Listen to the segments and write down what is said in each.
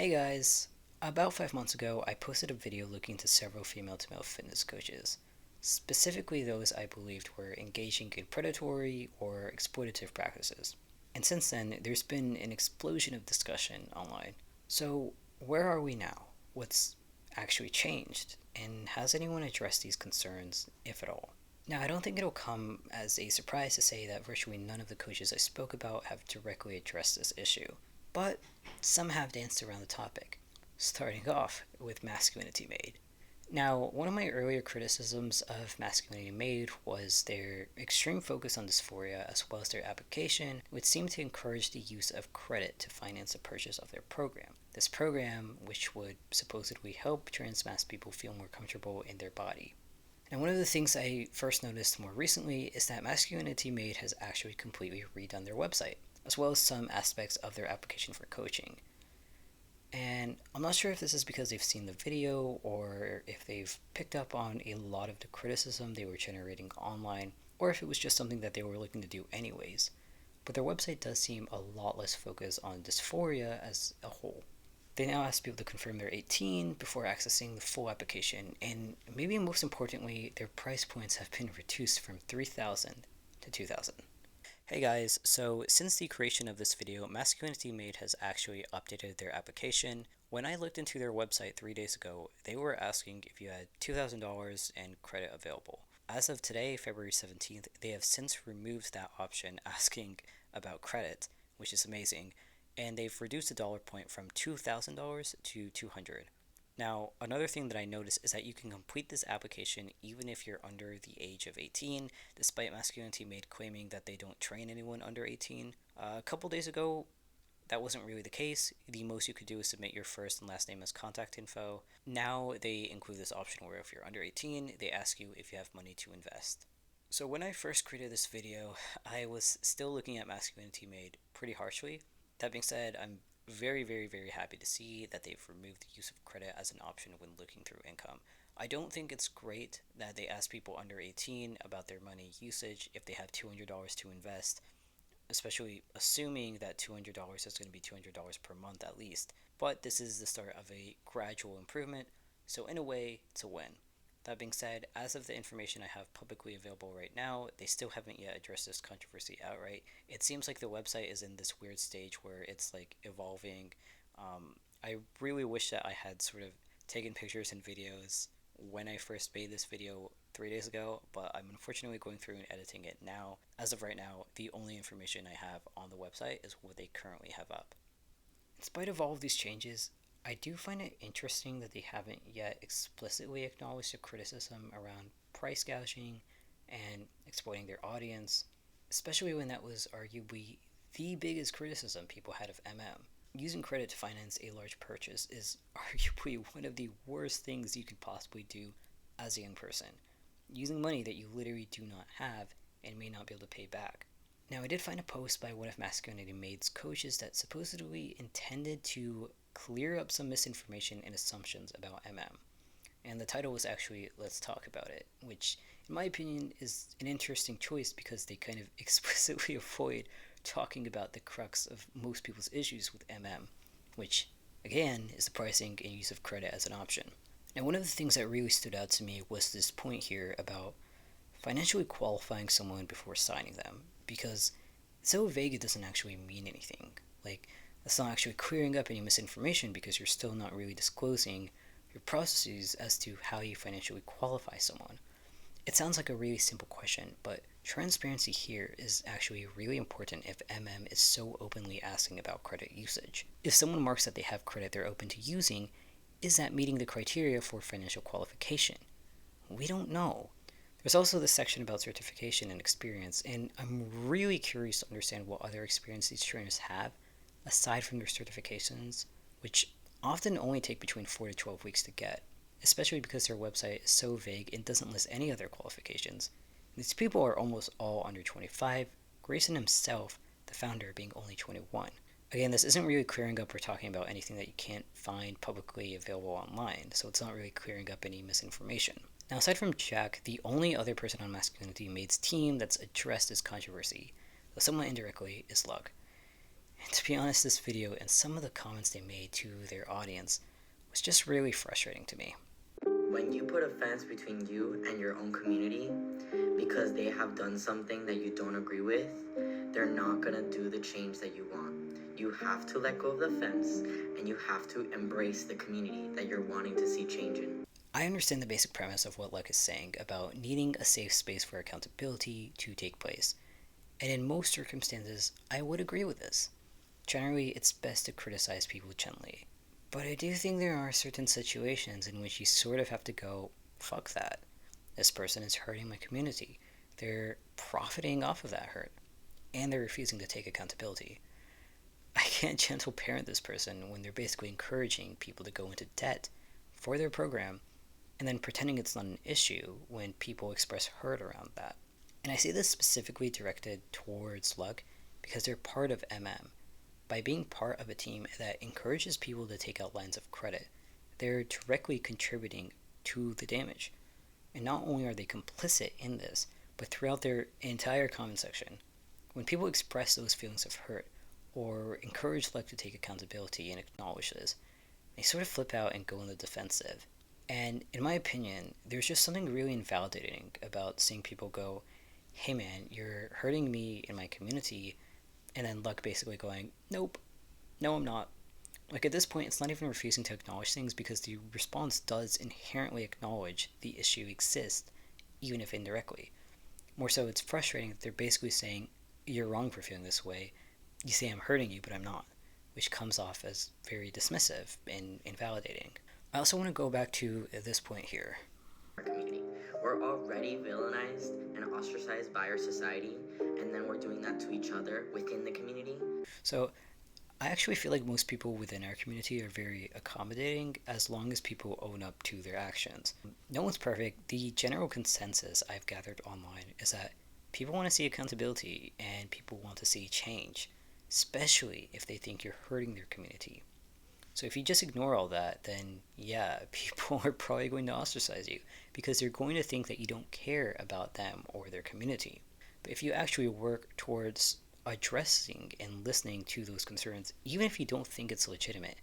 Hey guys, about 5 months ago, I posted a video looking into several female to male fitness coaches, specifically those I believed were engaging in predatory or exploitative practices. And since then, there's been an explosion of discussion online. So, where are we now? What's actually changed? And has anyone addressed these concerns, if at all? Now, I don't think it'll come as a surprise to say that virtually none of the coaches I spoke about have directly addressed this issue, but some have danced around the topic, starting off with Masculinity Made. Now, one of my earlier criticisms of Masculinity Made was their extreme focus on dysphoria as well as their application, which seemed to encourage the use of credit to finance the purchase of their program. This program, which would supposedly help trans mass people feel more comfortable in their body. Now, one of the things I first noticed more recently is that Masculinity Made has actually completely redone their website, as well as some aspects of their application for coaching. And I'm not sure if this is because they've seen the video or if they've picked up on a lot of the criticism they were generating online, or if it was just something that they were looking to do anyways. But their website does seem a lot less focused on dysphoria as a whole. They now ask people to confirm they're 18 before accessing the full application, and maybe most importantly, their price points have been reduced from 3,000 to 2,000. Hey guys, so since the creation of this video, Masculinity Made has actually updated their application. When I looked into their website 3 days ago, they were asking if you had $2,000 and credit available. As of today, February 17th, they have since removed that option asking about credit, which is amazing, and they've reduced the dollar point from $2,000 to $200. Now, another thing that I noticed is that you can complete this application even if you're under the age of 18, despite Masculinity Made claiming that they don't train anyone under 18. A couple days ago, that wasn't really the case. The most you could do is submit your first and last name as contact info. Now they include this option where if you're under 18, they ask you if you have money to invest. So when I first created this video, I was still looking at Masculinity Made pretty harshly. That being said, I'm very happy to see that they've removed the use of credit as an option when looking through income. I don't think it's great that they ask people under 18 about their money usage if they have $200 to invest, especially assuming that $200 is going to be $200 per month at least. But this is the start of a gradual improvement, so in a way, it's a win. That being said, as of the information I have publicly available right now, they still haven't yet addressed this controversy outright. It seems like the website is in this weird stage where it's like evolving. I really wish that I had sort of taken pictures and videos when I first made this video 3 days ago, but I'm unfortunately going through and editing it now. As of right now, the only information I have on the website is what they currently have up. In spite of all of these changes, I do find it interesting that they haven't yet explicitly acknowledged the criticism around price gouging and exploiting their audience, especially when that was arguably the biggest criticism people had of MM. Using credit to finance a large purchase is arguably one of the worst things you could possibly do as a young person. Using money that you literally do not have and may not be able to pay back. Now, I did find a post by one of Masculinity Made's coaches that supposedly intended to clear up some misinformation and assumptions about MM. And the title was actually Let's Talk About It, which, in my opinion, is an interesting choice because they kind of explicitly avoid talking about the crux of most people's issues with MM, which, again, is the pricing and use of credit as an option. Now, one of the things that really stood out to me was this point here about financially qualifying someone before signing them, because it's so vague it doesn't actually mean anything. Like, that's not actually clearing up any misinformation because you're still not really disclosing your processes as to how you financially qualify someone. It sounds like a really simple question, but transparency here is actually really important if MM is so openly asking about credit usage. If someone marks that they have credit they're open to using, is that meeting the criteria for financial qualification? We don't know. There's also this section about certification and experience, and I'm really curious to understand what other experience these trainers have aside from their certifications, which often only take between 4 to 12 weeks to get, especially because their website is so vague and doesn't list any other qualifications. These people are almost all under 25, Grayson himself, the founder, being only 21. Again, this isn't really clearing up or talking about anything that you can't find publicly available online, so it's not really clearing up any misinformation. Now, aside from Jack, the only other person on Masculinity Made's team that's addressed this controversy, though somewhat indirectly, is Lug. And to be honest, this video and some of the comments they made to their audience was just really frustrating to me. When you put a fence between you and your own community because they have done something that you don't agree with, they're not gonna do the change that you want. You have to let go of the fence and you have to embrace the community that you're wanting to see changing. I understand the basic premise of what Luck is saying about needing a safe space for accountability to take place, and in most circumstances, I would agree with this. Generally, it's best to criticize people gently, but I do think there are certain situations in which you sort of have to go, fuck that. This person is hurting my community. They're profiting off of that hurt, and they're refusing to take accountability. I can't gentle parent this person when they're basically encouraging people to go into debt for their program and then pretending it's not an issue when people express hurt around that. And I say this specifically directed towards Luck because they're part of MM. By being part of a team that encourages people to take out lines of credit, they're directly contributing to the damage. And not only are they complicit in this, but throughout their entire comment section, when people express those feelings of hurt or encourage Luck to take accountability and acknowledge this, they sort of flip out and go on the defensive. And in my opinion, there's just something really invalidating about seeing people go, hey man, you're hurting me in my community, and then Luck basically going, nope, no, I'm not. Like at this point, it's not even refusing to acknowledge things because the response does inherently acknowledge the issue exists, even if indirectly. More so, it's frustrating that they're basically saying, you're wrong for feeling this way. You say I'm hurting you, but I'm not, which comes off as very dismissive and invalidating. I also want to go back to this point here. Our community. We're already villainized and ostracized by our society, and then we're doing that to each other within the community. So I actually feel like most people within our community are very accommodating as long as people own up to their actions. No one's perfect. The general consensus I've gathered online is that people want to see accountability and people want to see change, especially if they think you're hurting their community. So if you just ignore all that, then yeah, people are probably going to ostracize you because they're going to think that you don't care about them or their community. But if you actually work towards addressing and listening to those concerns, even if you don't think it's legitimate,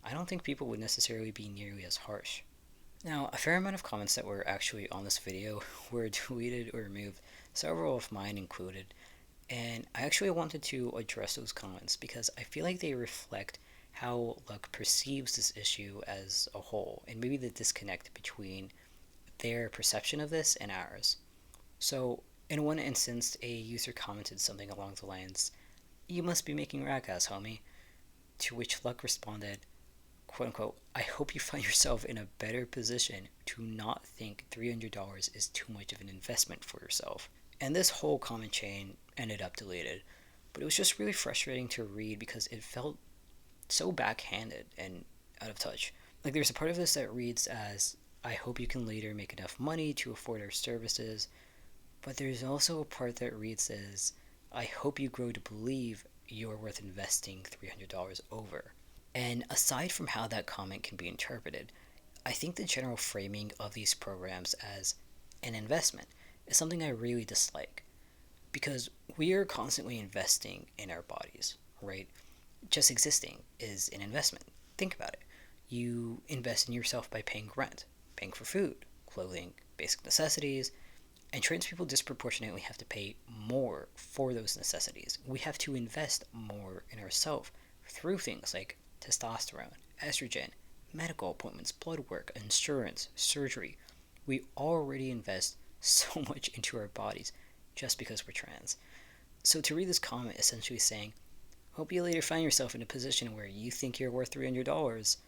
I don't think people would necessarily be nearly as harsh. Now, a fair amount of comments that were actually on this video were deleted or removed, several of mine included, and I actually wanted to address those comments because I feel like they reflect how Luck perceives this issue as a whole, and maybe the disconnect between their perception of this and ours. So, in one instance, a user commented something along the lines, "You must be making ragas, homie." To which Luck responded, quote unquote, "I hope you find yourself in a better position to not think $300 is too much of an investment for yourself." And this whole comment chain ended up deleted. But it was just really frustrating to read because it felt so backhanded and out of touch. Like there's a part of this that reads as, "I hope you can later make enough money to afford our services," but there's also a part that reads as, "I hope you grow to believe you're worth investing $300 over." And aside from how that comment can be interpreted, I think the general framing of these programs as an investment is something I really dislike. Because we are constantly investing in our bodies, right? Just existing is an investment. Think about it. You invest in yourself by paying rent, paying for food, clothing, basic necessities, and trans people disproportionately have to pay more for those necessities. We have to invest more in ourselves through things like testosterone, estrogen, medical appointments, blood work, insurance, surgery. We already invest so much into our bodies just because we're trans. So to read this comment essentially saying, "Hope you later find yourself in a position where you think you're worth $300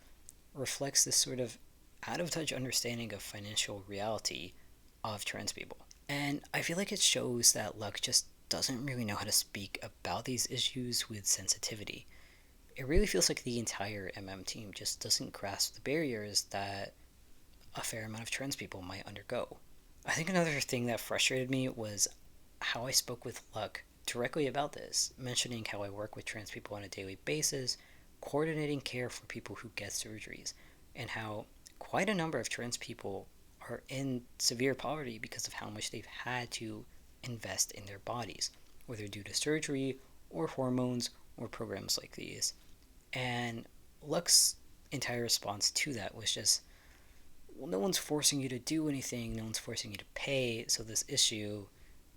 reflects this sort of out of touch understanding of financial reality of trans people. And I feel like it shows that Luck just doesn't really know how to speak about these issues with sensitivity. It really feels like the entire MM team just doesn't grasp the barriers that a fair amount of trans people might undergo. I think another thing that frustrated me was how I spoke with Luck directly about this, mentioning how I work with trans people on a daily basis, coordinating care for people who get surgeries, and how quite a number of trans people are in severe poverty because of how much they've had to invest in their bodies, whether due to surgery or hormones or programs like these. And Luck's entire response to that was just, well, no one's forcing you to do anything, no one's forcing you to pay, so this issue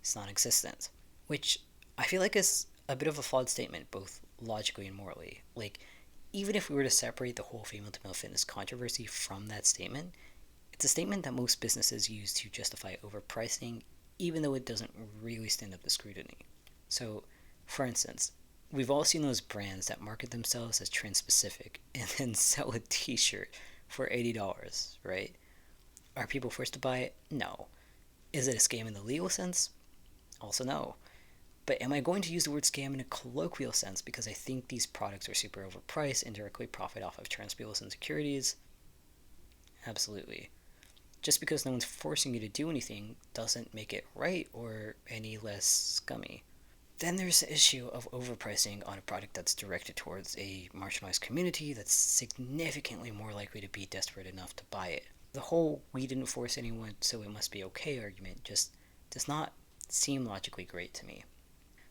is non existent. Which I feel like is a bit of a flawed statement, both logically and morally. Like, even if we were to separate the whole female to male fitness controversy from that statement, it's a statement that most businesses use to justify overpricing, even though it doesn't really stand up to scrutiny. So, for instance, we've all seen those brands that market themselves as trans specific and then sell a t shirt for $80, right? Are people forced to buy it? No. Is it a scam in the legal sense? Also, no. But am I going to use the word scam in a colloquial sense because I think these products are super overpriced and directly profit off of trans people's insecurities? Absolutely. Just because no one's forcing you to do anything doesn't make it right or any less scummy. Then there's the issue of overpricing on a product that's directed towards a marginalized community that's significantly more likely to be desperate enough to buy it. The whole we didn't force anyone so it must be okay argument just does not seem logically great to me.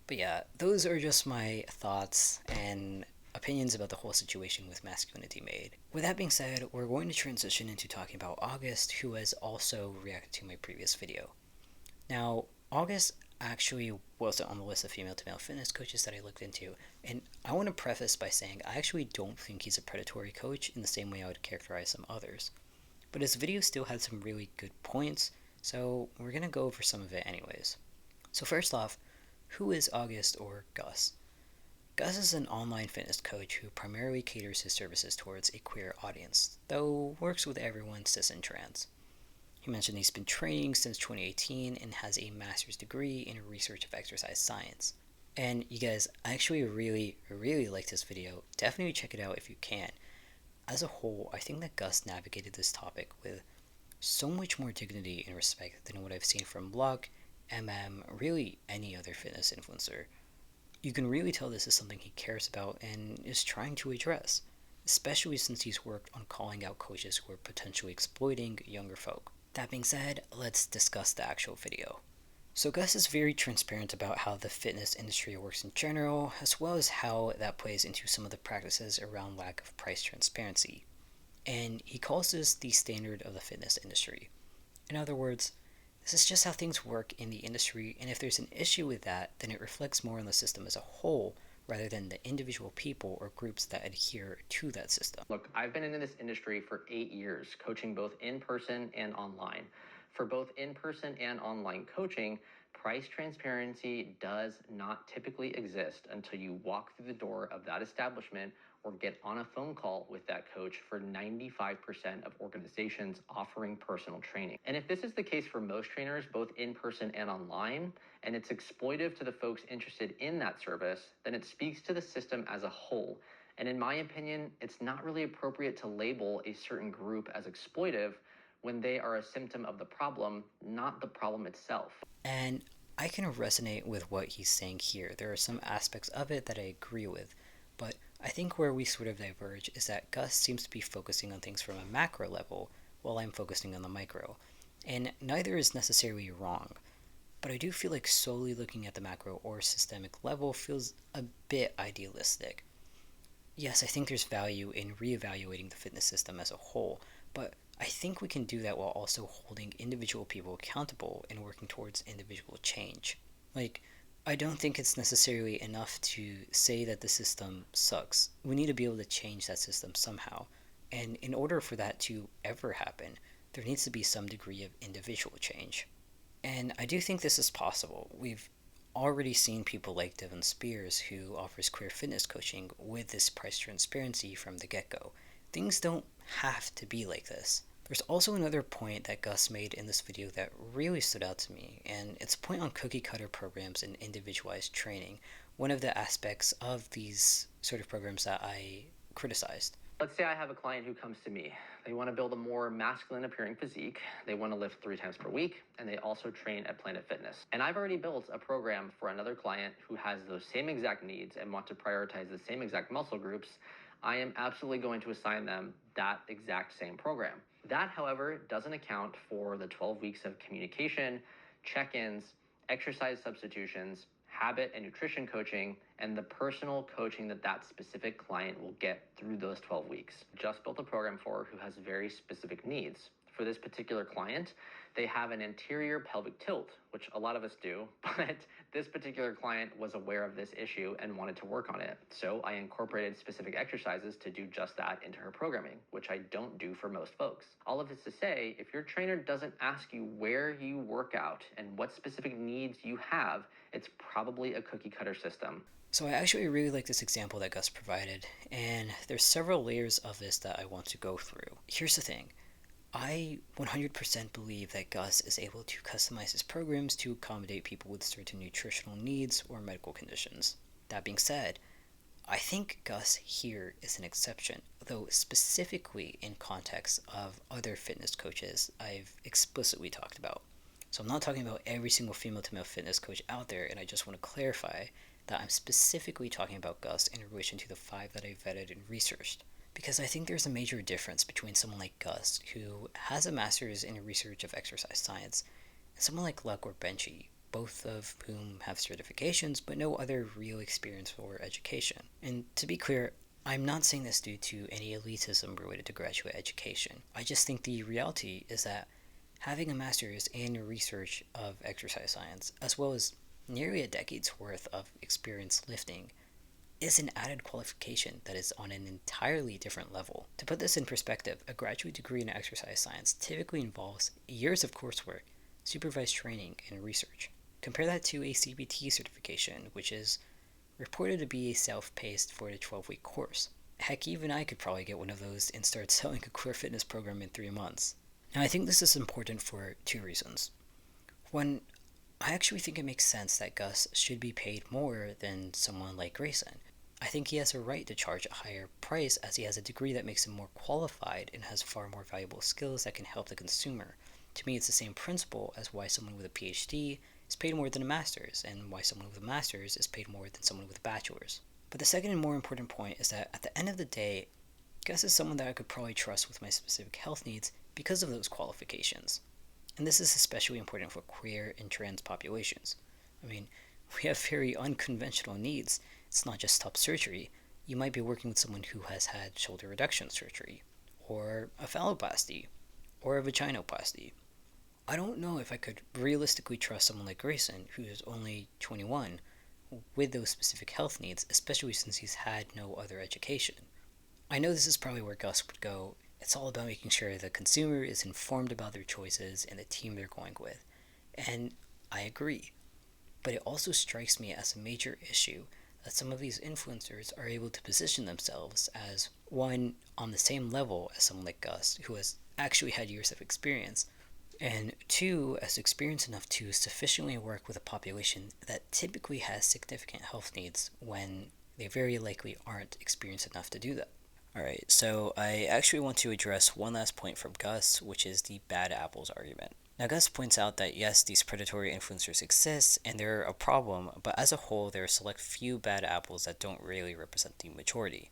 But yeah, those are just my thoughts and opinions about the whole situation with Masculinity Made. With that being said, we're going to transition into talking about August, who has also reacted to my previous video. Now, August actually wasn't on the list of female to male fitness coaches that I looked into, and I want to preface by saying I actually don't think he's a predatory coach in the same way I would characterize some others. But his video still had some really good points, so we're gonna go over some of it anyways. So first off, who is August or Gus? Gus is an online fitness coach who primarily caters his services towards a queer audience, though works with everyone cis and trans. He mentioned he's been training since 2018 and has a master's degree in research of exercise science. And you guys, I actually really liked this video. Definitely check it out if you can. As a whole, I think that Gus navigated this topic with so much more dignity and respect than what I've seen from Luck, really any other fitness influencer. You can really tell this is something he cares about and is trying to address, especially since he's worked on calling out coaches who are potentially exploiting younger folk. That being said, let's discuss the actual video. So Gus is very transparent about how the fitness industry works in general, as well as how that plays into some of the practices around lack of price transparency. And he calls this the standard of the fitness industry. In other words, this is just how things work in the industry, and if there's an issue with that, then it reflects more on the system as a whole rather than the individual people or groups that adhere to that system. Look, I've been in this industry for 8 years, coaching both in person and online. For both in person and online coaching, price transparency does not typically exist until you walk through the door of that establishment or get on a phone call with that coach for 95% of organizations offering personal training. And if this is the case for most trainers, both in person and online, and it's exploitive to the folks interested in that service, then it speaks to the system as a whole. And in my opinion, it's not really appropriate to label a certain group as exploitive when they are a symptom of the problem, not the problem itself. And I can resonate with what he's saying here. There are some aspects of it that I agree with, but I think where we sort of diverge is that Gus seems to be focusing on things from a macro level, while I'm focusing on the micro. And neither is necessarily wrong, but I do feel like solely looking at the macro or systemic level feels a bit idealistic. Yes, I think there's value in reevaluating the fitness system as a whole, but I think we can do that while also holding individual people accountable and working towards individual change. Like, I don't think it's necessarily enough to say that the system sucks. We need to be able to change that system somehow. And in order for that to ever happen, there needs to be some degree of individual change. And I do think this is possible. We've already seen people like Devin Spears, who offers queer fitness coaching with this price transparency from the get go. Things don't have to be like this. There's also another point that Gus made in this video that really stood out to me, and it's a point on cookie cutter programs and individualized training, one of the aspects of these sort of programs that I criticized. Let's say I have a client who comes to me. They want to build a more masculine appearing physique. They want to lift 3 times per week, and they also train at Planet Fitness. And I've already built a program for another client who has those same exact needs and want to prioritize the same exact muscle groups. I am absolutely going to assign them that exact same program. That, however, doesn't account for the 12 weeks of communication, check-ins, exercise substitutions, habit and nutrition coaching, and the personal coaching that that specific client will get through those 12 weeks. Just built a program for her who has very specific needs. For this particular client, they have an anterior pelvic tilt, which a lot of us do, but this particular client was aware of this issue and wanted to work on it. So I incorporated specific exercises to do just that into her programming, which I don't do for most folks. All of this to say, if your trainer doesn't ask you where you work out and what specific needs you have, it's probably a cookie cutter system. So I actually really like this example that Gus provided, and there's several layers of this that I want to go through. Here's the thing. I 100% believe that Gus is able to customize his programs to accommodate people with certain nutritional needs or medical conditions. That being said, I think Gus here is an exception, though specifically in context of other fitness coaches I've explicitly talked about. So I'm not talking about every single female to male fitness coach out there, and I just want to clarify that I'm specifically talking about Gus in relation to the 5 that I vetted and researched. Because I think there's a major difference between someone like Gus, who has a master's in research of exercise science, and someone like Luck or Benchy, both of whom have certifications but no other real experience or education. And to be clear, I'm not saying this due to any elitism related to graduate education. I just think the reality is that having a master's in research of exercise science, as well as nearly a decade's worth of experience lifting, is an added qualification that is on an entirely different level. To put this in perspective, a graduate degree in exercise science typically involves years of coursework, supervised training, and research. Compare that to a CBT certification, which is reported to be a self-paced 4 to 12-week course. Heck, even I could probably get one of those and start selling a clear fitness program in 3 months. Now, I think this is important for 2 reasons. One, I actually think it makes sense that Gus should be paid more than someone like Grayson. I think he has a right to charge a higher price as he has a degree that makes him more qualified and has far more valuable skills that can help the consumer. To me, it's the same principle as why someone with a PhD is paid more than a master's, and why someone with a master's is paid more than someone with a bachelor's. But the second and more important point is that at the end of the day, Gus is someone that I could probably trust with my specific health needs because of those qualifications. And this is especially important for queer and trans populations. I mean, we have very unconventional needs. It's not just top surgery. You might be working with someone who has had shoulder reduction surgery, or a phalloplasty, or a vaginoplasty. I don't know if I could realistically trust someone like Grayson, who is only 21, with those specific health needs, especially since he's had no other education. I know this is probably where Gus would go. It's all about making sure the consumer is informed about their choices and the team they're going with. And I agree. But it also strikes me as a major issue that some of these influencers are able to position themselves as, one, on the same level as someone like Gus, who has actually had years of experience, and two, as experienced enough to sufficiently work with a population that typically has significant health needs when they very likely aren't experienced enough to do that. Alright, so I actually want to address one last point from Gus, which is the bad apples argument. Now, Gus points out that yes, these predatory influencers exist and they're a problem, but as a whole, there are select few bad apples that don't really represent the majority.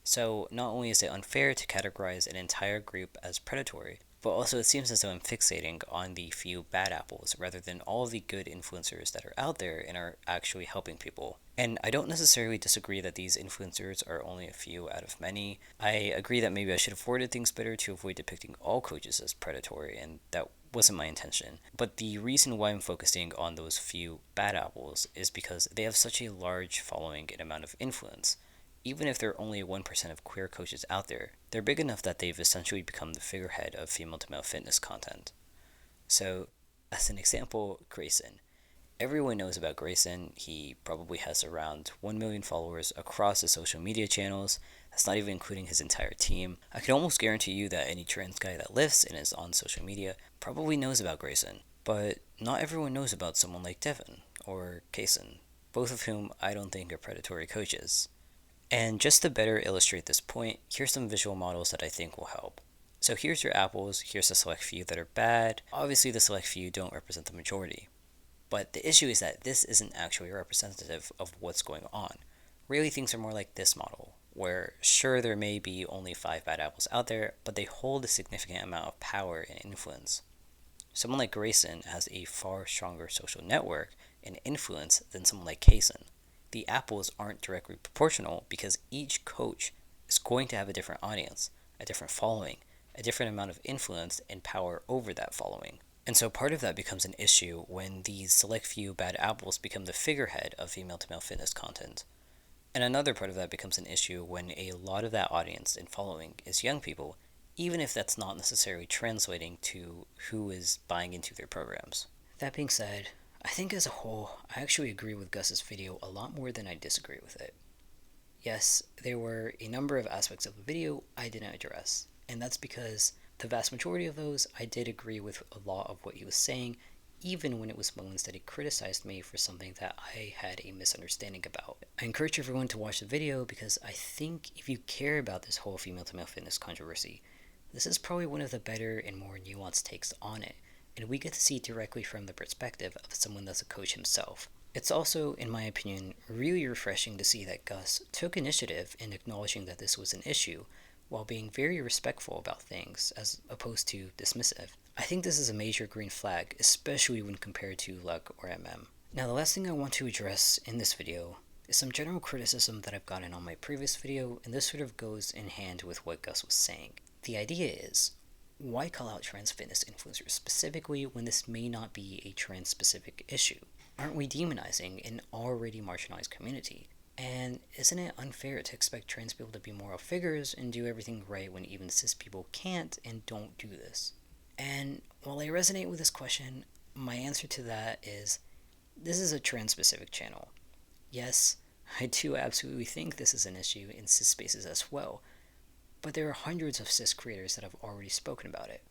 So, not only is it unfair to categorize an entire group as predatory, but also it seems as though I'm fixating on the few bad apples rather than all the good influencers that are out there and are actually helping people. And I don't necessarily disagree that these influencers are only a few out of many. I agree that maybe I should have worded things better to avoid depicting all coaches as predatory, and that wasn't my intention. But the reason why I'm focusing on those few bad apples is because they have such a large following and amount of influence. Even if there are only 1% of queer coaches out there, they're big enough that they've essentially become the figurehead of female to male fitness content. So, as an example, Grayson. Everyone knows about Grayson. He probably has around 1 million followers across his social media channels. That's not even including his entire team. I can almost guarantee you that any trans guy that lifts and is on social media probably knows about Grayson. But not everyone knows about someone like Devin or Kaysen, both of whom I don't think are predatory coaches. And just to better illustrate this point, here's some visual models that I think will help. So here's your apples, here's the select few that are bad. Obviously the select few don't represent the majority. But the issue is that this isn't actually representative of what's going on. Really, things are more like this model, where sure there may be only 5 bad apples out there, but they hold a significant amount of power and influence. Someone like Grayson has a far stronger social network and influence than someone like Kaysen. The apples aren't directly proportional because each coach is going to have a different audience, a different following, a different amount of influence and power over that following. And so part of that becomes an issue when these select few bad apples become the figurehead of female to male fitness content. And another part of that becomes an issue when a lot of that audience and following is young people, even if that's not necessarily translating to who is buying into their programs. That being said, I think as a whole, I actually agree with Gus's video a lot more than I disagree with it. Yes, there were a number of aspects of the video I didn't address, and that's because the vast majority of those I did agree with a lot of what he was saying, even when it was moments that he criticized me for something that I had a misunderstanding about. I encourage everyone to watch the video because I think if you care about this whole female to male fitness controversy, this is probably one of the better and more nuanced takes on it, and we get to see it directly from the perspective of someone that's a coach himself. It's also, in my opinion, really refreshing to see that Gus took initiative in acknowledging that this was an issue while being very respectful about things as opposed to dismissive. I think this is a major green flag, especially when compared to Luck or MM. Now, the last thing I want to address in this video is some general criticism that I've gotten on my previous video, and this sort of goes in hand with what Gus was saying. The idea is, why call out trans fitness influencers specifically when this may not be a trans specific issue? Aren't we demonizing an already marginalized community? And isn't it unfair to expect trans people to be moral figures and do everything right when even cis people can't and don't do this? And while I resonate with this question, my answer to that is this is a trans specific channel. Yes, I do absolutely think this is an issue in cis spaces as well, but there are hundreds of cis creators that have already spoken about it.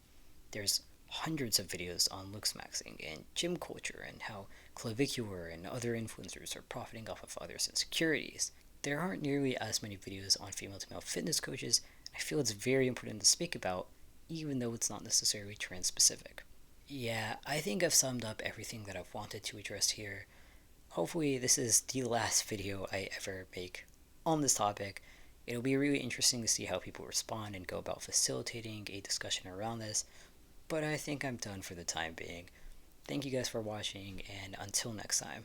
There's hundreds of videos on looks maxing and gym culture and how clavicular and other influencers are profiting off of others' insecurities. There aren't nearly as many videos on female to male fitness coaches. I feel it's very important to speak about, even though it's not necessarily trans specific. Yeah, I think I've summed up everything that I've wanted to address here. Hopefully this is the last video I ever make on this topic. It'll be really interesting to see how people respond and go about facilitating a discussion around this, but I think I'm done for the time being. Thank you guys for watching, and until next time.